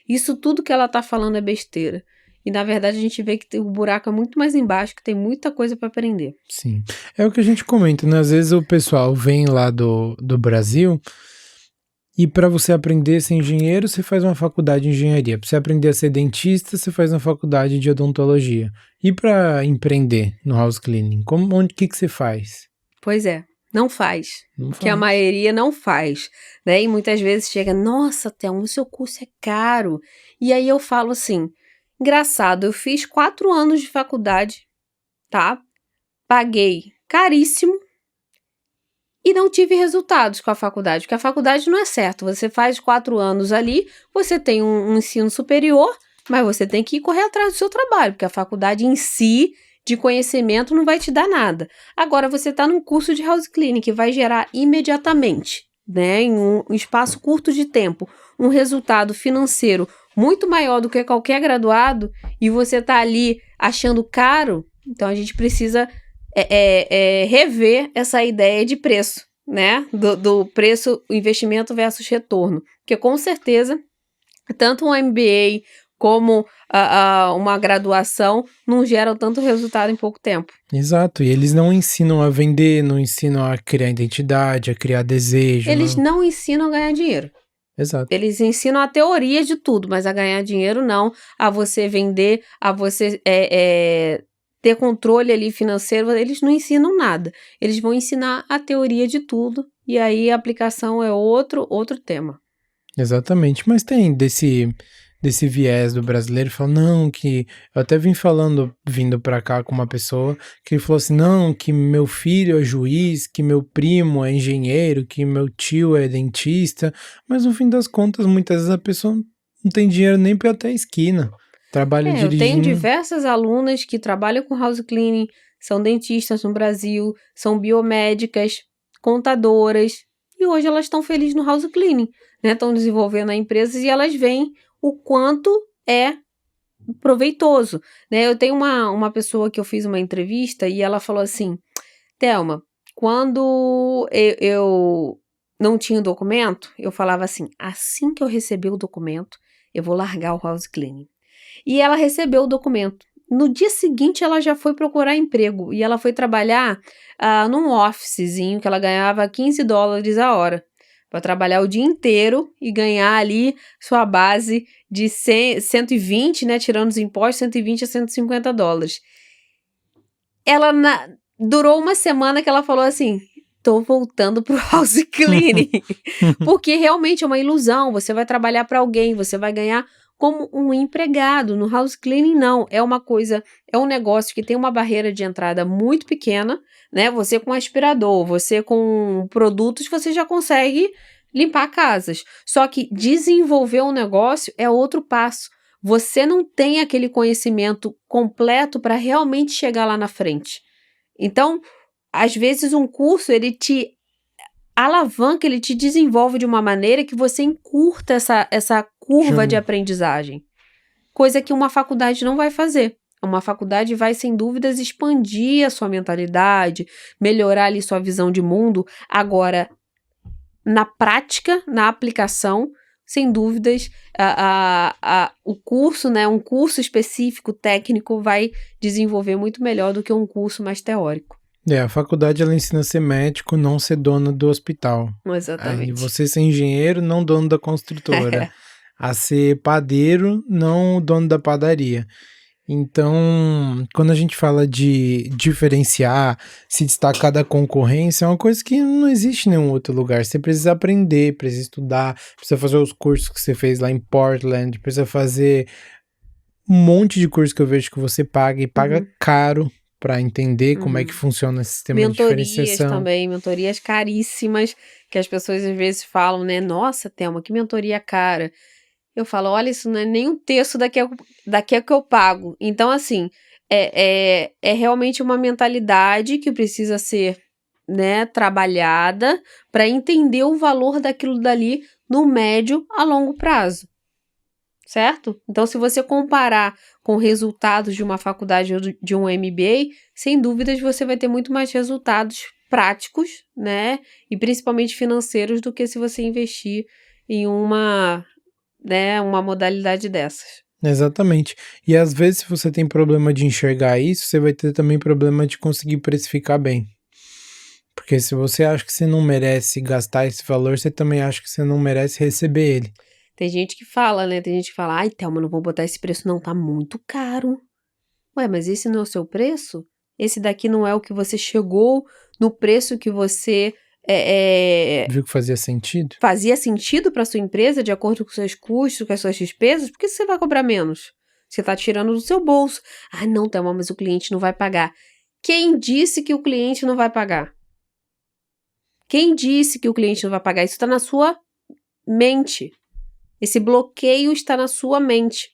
Isso tudo que ela está falando é besteira. E, na verdade, a gente vê que o buraco é muito mais embaixo, que tem muita coisa para aprender. Sim. É o que a gente comenta, né? Às vezes o pessoal vem lá do Brasil e para você aprender a ser engenheiro, você faz uma faculdade de engenharia. Para você aprender a ser dentista, você faz uma faculdade de odontologia. E para empreender no house cleaning, o que você faz? Pois é. Não faz. Não Que a faz. maioria não faz, né? E muitas vezes chega, nossa, Thelma, o seu curso é caro. E aí eu falo assim, engraçado, eu fiz 4 anos de faculdade, tá? Paguei caríssimo e não tive resultados com a faculdade, porque a faculdade não é certo. Você faz 4 anos ali, você tem um ensino superior, mas você tem que ir correr atrás do seu trabalho, porque a faculdade em si de conhecimento não vai te dar nada. Agora, você está num curso de house cleaning que vai gerar imediatamente, né, em um espaço curto de tempo, um resultado financeiro muito maior do que qualquer graduado, e você está ali achando caro, então a gente precisa rever essa ideia de preço, né, do preço, investimento versus retorno, porque com certeza, tanto um MBA como uma graduação não geram tanto resultado em pouco tempo. Exato, e eles não ensinam a vender, não ensinam a criar identidade, a criar desejo. Eles não ensinam a ganhar dinheiro. Exato. Eles ensinam a teoria de tudo, mas a ganhar dinheiro não, a você vender, a você ter controle ali financeiro, eles não ensinam nada. Eles vão ensinar a teoria de tudo, e aí a aplicação é outro tema. Exatamente, mas tem desse viés do brasileiro, fala, não, que eu até vindo pra cá com uma pessoa, que ele falou assim, não, que meu filho é juiz, que meu primo é engenheiro, que meu tio é dentista, mas no fim das contas, muitas vezes a pessoa não tem dinheiro nem pra ir até a esquina, trabalha Eu tenho dirigindo. diversas alunas que trabalham com house cleaning, são dentistas no Brasil, são biomédicas, contadoras, e hoje elas estão felizes no house cleaning, né? Estão desenvolvendo a empresa e elas veem o quanto é proveitoso, né? Eu tenho uma pessoa que eu fiz uma entrevista e ela falou assim, Thelma, quando eu não tinha o documento, eu falava assim que eu receber o documento, eu vou largar o house cleaning. E ela recebeu o documento. No dia seguinte, ela já foi procurar emprego e ela foi trabalhar num officezinho que ela ganhava $15 a hora. Para trabalhar o dia inteiro e ganhar ali sua base de 120, né? Tirando os impostos, 120 a $150. Ela durou uma semana que ela falou assim, tô voltando pro house cleaning. Porque realmente é uma ilusão, você vai trabalhar para alguém, você vai ganhar como um empregado. No house cleaning, não. É um negócio que tem uma barreira de entrada muito pequena, né? Você com aspirador, você com produtos, você já consegue limpar casas. Só que desenvolver um negócio é outro passo. Você não tem aquele conhecimento completo para realmente chegar lá na frente. Então, às vezes um curso, ele te alavanca, ele te desenvolve de uma maneira que você encurta essa curva de aprendizagem. Coisa que uma faculdade não vai fazer. Uma faculdade vai, sem dúvidas, expandir a sua mentalidade, melhorar ali sua visão de mundo. Agora, na prática, na aplicação, sem dúvidas, o curso, né, um curso específico, técnico, vai desenvolver muito melhor do que um curso mais teórico. A faculdade ela ensina a ser médico, não ser dono do hospital. Exatamente. Aí você ser engenheiro, não dono da construtora. A ser padeiro, não dono da padaria. Então, quando a gente fala de diferenciar, se destacar da concorrência, é uma coisa que não existe em nenhum outro lugar. Você precisa aprender, precisa estudar, precisa fazer os cursos que você fez lá em Portland, precisa fazer um monte de curso que eu vejo que você paga e paga caro para entender como é que funciona esse sistema de diferenciação. Também, mentorias caríssimas, que as pessoas às vezes falam, né? Nossa, Thelma, que mentoria cara. Eu falo, olha, isso não é nem um terço daqui a que eu pago. Então, assim, é realmente uma mentalidade que precisa ser, né, trabalhada para entender o valor daquilo dali no médio a longo prazo. Certo? Então, se você comparar com resultados de uma faculdade ou de um MBA, sem dúvidas você vai ter muito mais resultados práticos, né? E principalmente financeiros do que se você investir em uma modalidade dessas. Exatamente. E às vezes, se você tem problema de enxergar isso, você vai ter também problema de conseguir precificar bem. Porque se você acha que você não merece gastar esse valor, você também acha que você não merece receber ele. Tem gente que fala, né? Tem gente que fala, ai, Thelma, não vou botar esse preço não, tá muito caro. Ué, mas esse não é o seu preço? Esse daqui não é o que você chegou no preço que você... Viu que fazia sentido? Fazia sentido para sua empresa, de acordo com seus custos, com as suas despesas? Por que você vai cobrar menos? Você está tirando do seu bolso. Ah, não, Thelma, mas o cliente não vai pagar. Quem disse que o cliente não vai pagar? Quem disse que o cliente não vai pagar? Isso está na sua mente. Esse bloqueio está na sua mente.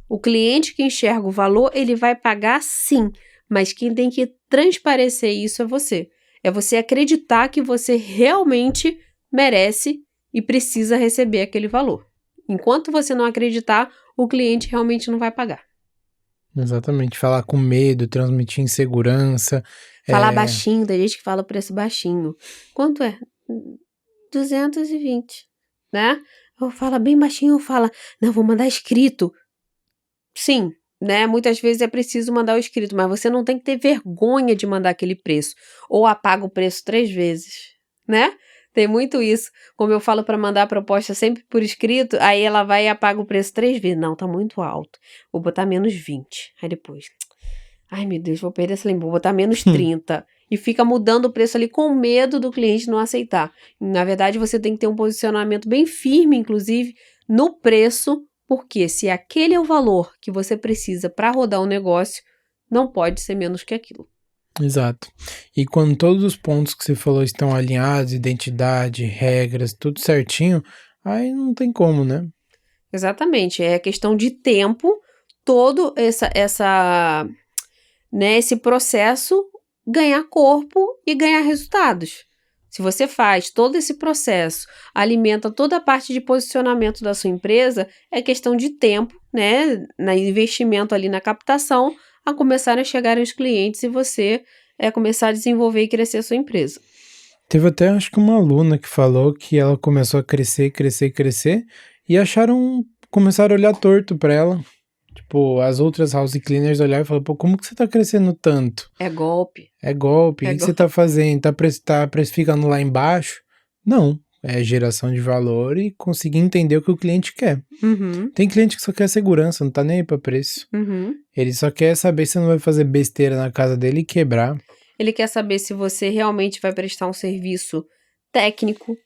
O cliente que enxerga o valor, ele vai pagar sim, mas quem tem que transparecer isso é você. É você acreditar que você realmente merece e precisa receber aquele valor. Enquanto você não acreditar, o cliente realmente não vai pagar. Exatamente. Falar com medo, transmitir insegurança. Falar baixinho, tem gente que fala o preço baixinho. Quanto é? 220, né? Eu falo bem baixinho, eu falo, não, vou mandar escrito. Sim, né? Muitas vezes é preciso mandar o escrito, mas você não tem que ter vergonha de mandar aquele preço. Ou apaga o preço 3 vezes, né? Tem muito isso. Como eu falo para mandar a proposta sempre por escrito, aí ela vai e apaga o preço 3 vezes. Não, tá muito alto. Vou botar menos 20. Aí depois, ai meu Deus, vou perder essa lembrança. Vou botar menos 30. E fica mudando o preço ali com medo do cliente não aceitar. Na verdade, você tem que ter um posicionamento bem firme, inclusive, no preço, porque se aquele é o valor que você precisa para rodar o negócio, não pode ser menos que aquilo. Exato. E quando todos os pontos que você falou estão alinhados, identidade, regras, tudo certinho, aí não tem como, né? Exatamente. É questão de tempo, todo esse processo ganhar corpo e ganhar resultados. Se você faz todo esse processo, alimenta toda a parte de posicionamento da sua empresa, é questão de tempo, né, no investimento ali na captação, a começar a chegar os clientes e você começar a desenvolver e crescer a sua empresa. Teve até, acho que uma aluna que falou que ela começou a crescer, crescer, crescer, e começaram a olhar torto pra ela. Tipo, as outras house cleaners olharam e falaram, pô, como que você tá crescendo tanto? É golpe. É golpe, o que você tá fazendo? Tá precificando lá embaixo? Não, é geração de valor e conseguir entender o que o cliente quer. Uhum, Tem cliente que só quer segurança, não tá nem aí pra preço. uhum. Ele só quer saber se você não vai fazer besteira na casa dele e quebrar. Ele quer saber se você realmente vai prestar um serviço técnico,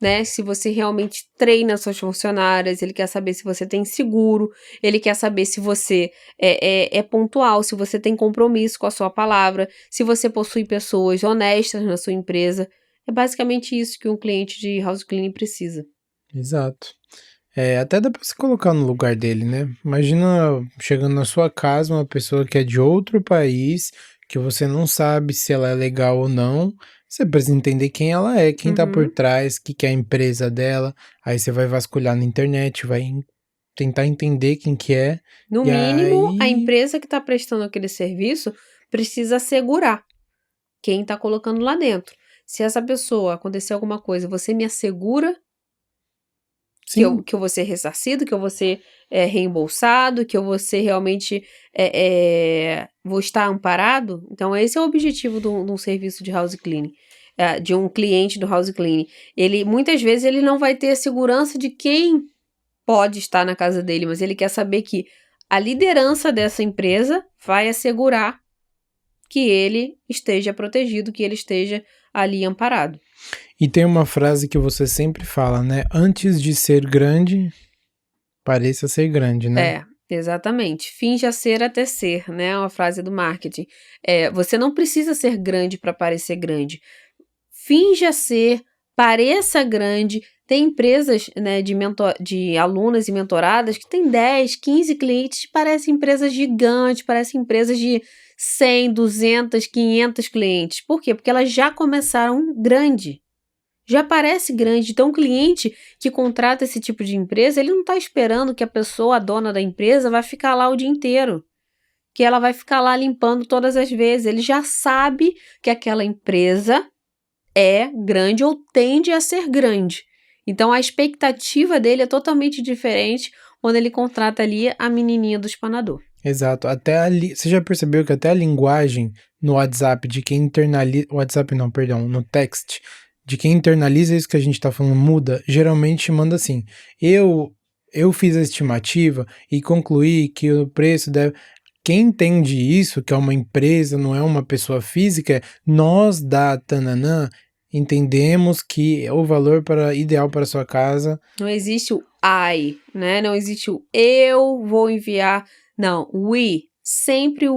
né? Se você realmente treina suas funcionárias, ele quer saber se você tem seguro, ele quer saber se você é pontual, se você tem compromisso com a sua palavra, se você possui pessoas honestas na sua empresa. É basicamente isso que um cliente de house cleaning precisa. Exato. Até dá pra se colocar no lugar dele, né? Imagina chegando na sua casa uma pessoa que é de outro país, que você não sabe se ela é legal ou não. Você precisa entender quem ela é, quem tá por trás, o que é a empresa dela. Aí você vai vasculhar na internet, vai tentar entender quem que é. No E mínimo, a aí, empresa que está prestando aquele serviço precisa assegurar quem está colocando lá dentro. Se essa pessoa acontecer alguma coisa, você me assegura sim, que eu vou ser ressarcido, que eu vou ser reembolsado, que eu vou ser realmente vou estar amparado? Então, esse é o objetivo de um serviço de house cleaning, de um cliente do house cleaning. Ele, muitas vezes, ele não vai ter a segurança de quem pode estar na casa dele, mas ele quer saber que a liderança dessa empresa vai assegurar que ele esteja protegido, que ele esteja ali amparado. e tem uma frase que você sempre fala, né? Antes de ser grande, pareça ser grande, né? Exatamente. Finja ser até ser, né? Uma frase do marketing. Você não precisa ser grande para parecer grande. Finja ser, pareça grande. Tem empresas, né, de alunas e mentoradas que tem 10, 15 clientes, parecem empresas gigantes, parecem empresas de 100, 200, 500 clientes. Por quê? Porque elas já começaram grande. Já parece grande. Então, o cliente que contrata esse tipo de empresa, ele não está esperando que a pessoa, a dona da empresa, vai ficar lá o dia inteiro. Que ela vai ficar lá limpando todas as vezes. Ele já sabe que aquela empresa é grande ou tende a ser grande. Então, a expectativa dele é totalmente diferente quando ele contrata ali a menininha do espanador. Exato. Você já percebeu que até a linguagem no WhatsApp de quem internaliza. WhatsApp não, perdão, no text. De quem internaliza isso que a gente tá falando muda, geralmente manda assim. Eu fiz a estimativa e concluí que o preço deve. Quem entende isso, que é uma empresa, não é uma pessoa física, nós da Tananã entendemos que é o valor ideal para a sua casa. Não existe o I, né? Não existe o eu vou enviar. Não, we, sempre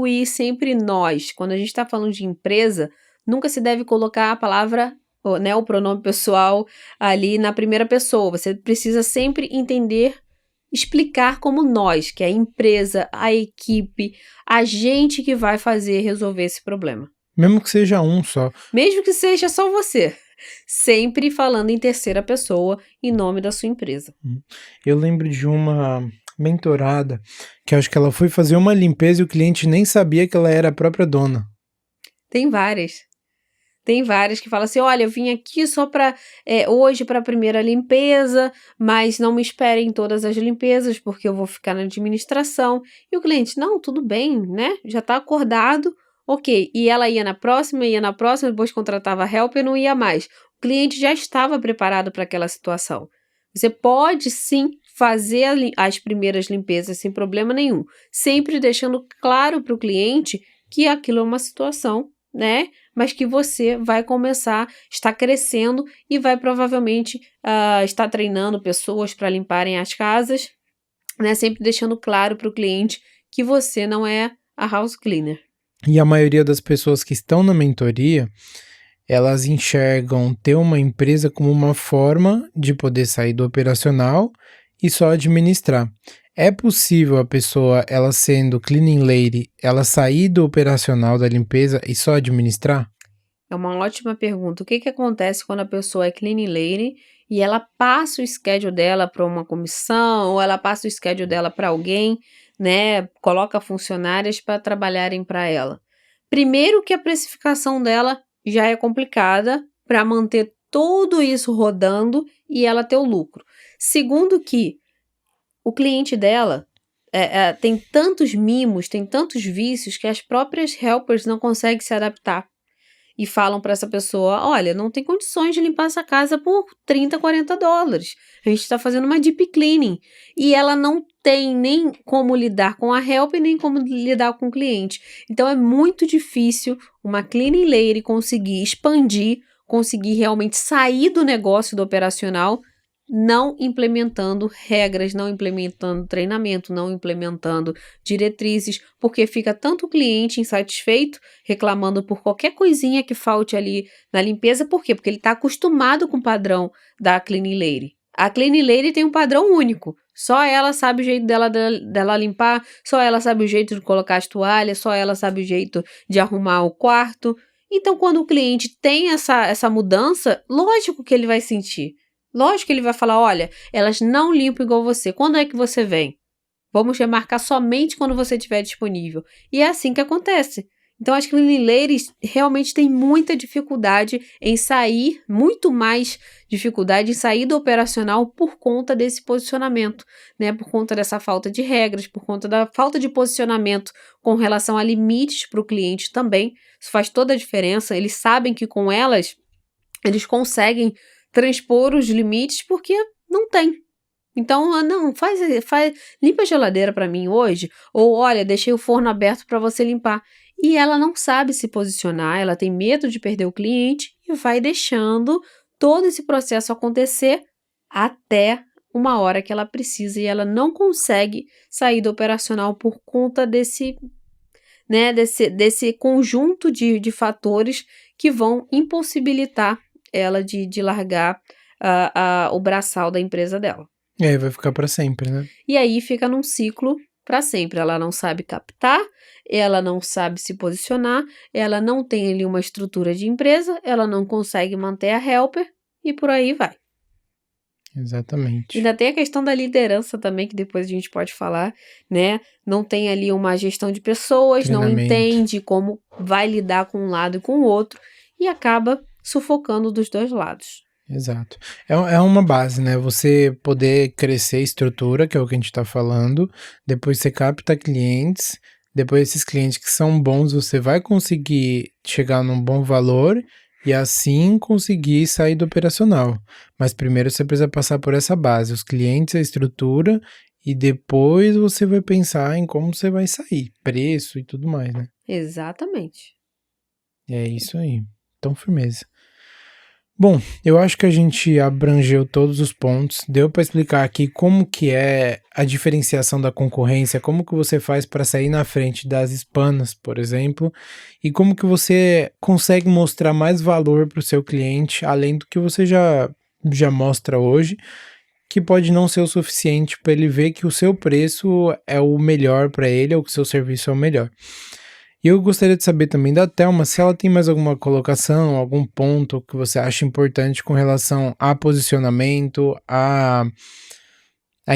nós. Quando a gente está falando de empresa, nunca se deve colocar a palavra, né, o pronome pessoal ali na primeira pessoa. Você precisa sempre entender, explicar como nós, que é a empresa, a equipe, a gente que vai resolver esse problema. Mesmo que seja um só. Mesmo que seja só você. Sempre falando em terceira pessoa, em nome da sua empresa. Eu lembro de uma mentorada que acho que ela foi fazer uma limpeza e o cliente nem sabia que ela era a própria dona. Tem várias. Tem várias que falam assim, olha, eu vim aqui só para hoje para a primeira limpeza, mas não me esperem todas as limpezas, porque eu vou ficar na administração. E o cliente, não, tudo bem, né? Já está acordado, ok. E ela ia na próxima, depois contratava a helper e não ia mais. O cliente já estava preparado para aquela situação. Você pode sim fazer as primeiras limpezas sem problema nenhum, sempre deixando claro para o cliente que aquilo é uma situação, né? Mas que você vai começar, está crescendo e vai provavelmente estar treinando pessoas para limparem as casas, né? Sempre deixando claro para o cliente que você não é a house cleaner. E a maioria das pessoas que estão na mentoria, elas enxergam ter uma empresa como uma forma de poder sair do operacional e só administrar. É possível a pessoa, ela sendo cleaning lady, ela sair do operacional da limpeza e só administrar? É uma ótima pergunta. O que acontece quando a pessoa é cleaning lady e ela passa o schedule dela para uma comissão ou ela passa o schedule dela para alguém, né? Coloca funcionárias para trabalharem para ela. Primeiro que a precificação dela já é complicada para manter tudo isso rodando e ela ter o lucro. Segundo que o cliente dela tem tantos mimos, tem tantos vícios que as próprias helpers não conseguem se adaptar. E falam para essa pessoa, olha, não tem condições de limpar essa casa por $30, $40. A gente está fazendo uma deep cleaning. E ela não tem nem como lidar com a help e nem como lidar com o cliente. Então é muito difícil uma cleaning lady conseguir expandir, conseguir realmente sair do negócio do operacional, não implementando regras, não implementando treinamento, não implementando diretrizes, porque fica tanto o cliente insatisfeito, reclamando por qualquer coisinha que falte ali na limpeza. Por quê? Porque ele está acostumado com o padrão da cleaning lady. A cleaning lady tem um padrão único. Só ela sabe o jeito dela limpar, só ela sabe o jeito de colocar as toalhas, só ela sabe o jeito de arrumar o quarto. Então, quando o cliente tem essa mudança, lógico que ele vai sentir. Lógico que ele vai falar, olha, elas não limpam igual você. Quando é que você vem? Vamos remarcar somente quando você estiver disponível. E é assim que acontece. Então, as cleaning ladies realmente têm muita dificuldade em sair, muito mais dificuldade em sair do operacional por conta desse posicionamento, né? Por conta dessa falta de regras, por conta da falta de posicionamento com relação a limites para o cliente também. Isso faz toda a diferença. Eles sabem que com elas, eles conseguem transpor os limites porque não tem. Então, não, limpa a geladeira para mim hoje, ou olha, deixei o forno aberto para você limpar. E ela não sabe se posicionar, ela tem medo de perder o cliente e vai deixando todo esse processo acontecer até uma hora que ela precisa e ela não consegue sair do operacional por conta desse conjunto de fatores que vão impossibilitar ela de largar o braçal da empresa dela. E aí vai ficar para sempre, né? E aí fica num ciclo para sempre. Ela não sabe captar, ela não sabe se posicionar, ela não tem ali uma estrutura de empresa, ela não consegue manter a helper e por aí vai. Exatamente. Ainda tem a questão da liderança também, que depois a gente pode falar, né? Não tem ali uma gestão de pessoas, não entende como vai lidar com um lado e com o outro e acaba sufocando dos dois lados. Exato. É uma base, né? Você poder crescer estrutura, que é o que a gente tá falando, depois você capta clientes, depois esses clientes que são bons, você vai conseguir chegar num bom valor e assim conseguir sair do operacional. Mas primeiro você precisa passar por essa base, os clientes, a estrutura, e depois você vai pensar em como você vai sair, preço e tudo mais, né? Exatamente. É isso aí. Então, firmeza. Bom, eu acho que a gente abrangeu todos os pontos, deu para explicar aqui como que é a diferenciação da concorrência, como que você faz para sair na frente das hispanas, por exemplo, e como que você consegue mostrar mais valor para o seu cliente, além do que você já mostra hoje, que pode não ser o suficiente para ele ver que o seu preço é o melhor para ele ou que o seu serviço é o melhor. E eu gostaria de saber também da Thelma se ela tem mais alguma colocação, algum ponto que você acha importante com relação a posicionamento, a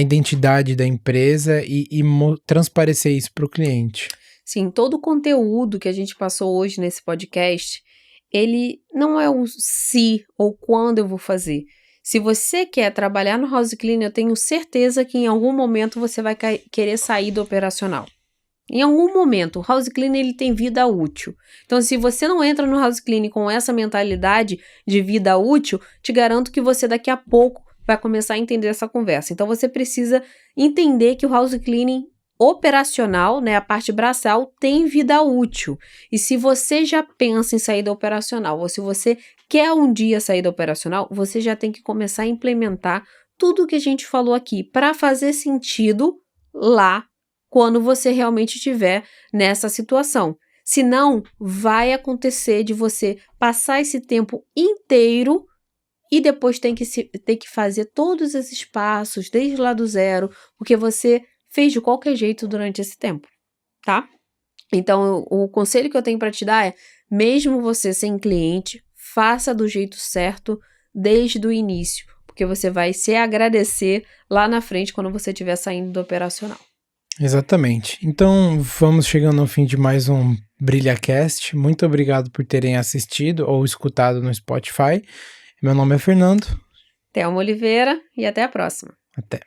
identidade da empresa e transparecer isso para o cliente. Sim, todo o conteúdo que a gente passou hoje nesse podcast, ele não é o se ou quando eu vou fazer. Se você quer trabalhar no house cleaning, eu tenho certeza que em algum momento você vai querer sair do operacional. Em algum momento, o house cleaning ele tem vida útil. Então, se você não entra no house cleaning com essa mentalidade de vida útil, te garanto que você daqui a pouco vai começar a entender essa conversa. Então, você precisa entender que o house cleaning operacional, né, a parte braçal, tem vida útil. E se você já pensa em sair da operacional, ou se você quer um dia sair da operacional, você já tem que começar a implementar tudo o que a gente falou aqui para fazer sentido lá quando você realmente estiver nessa situação. Senão, vai acontecer de você passar esse tempo inteiro e depois ter que fazer todos esses passos desde lá do zero, porque você fez de qualquer jeito durante esse tempo, tá? Então, o conselho que eu tenho para te dar é, mesmo você sem cliente, faça do jeito certo desde o início, porque você vai se agradecer lá na frente quando você estiver saindo do operacional. Exatamente. Então, vamos chegando ao fim de mais um BrilhaCast. Muito obrigado por terem assistido ou escutado no Spotify. Meu nome é Fernando. Thelma Oliveira e até a próxima. Até.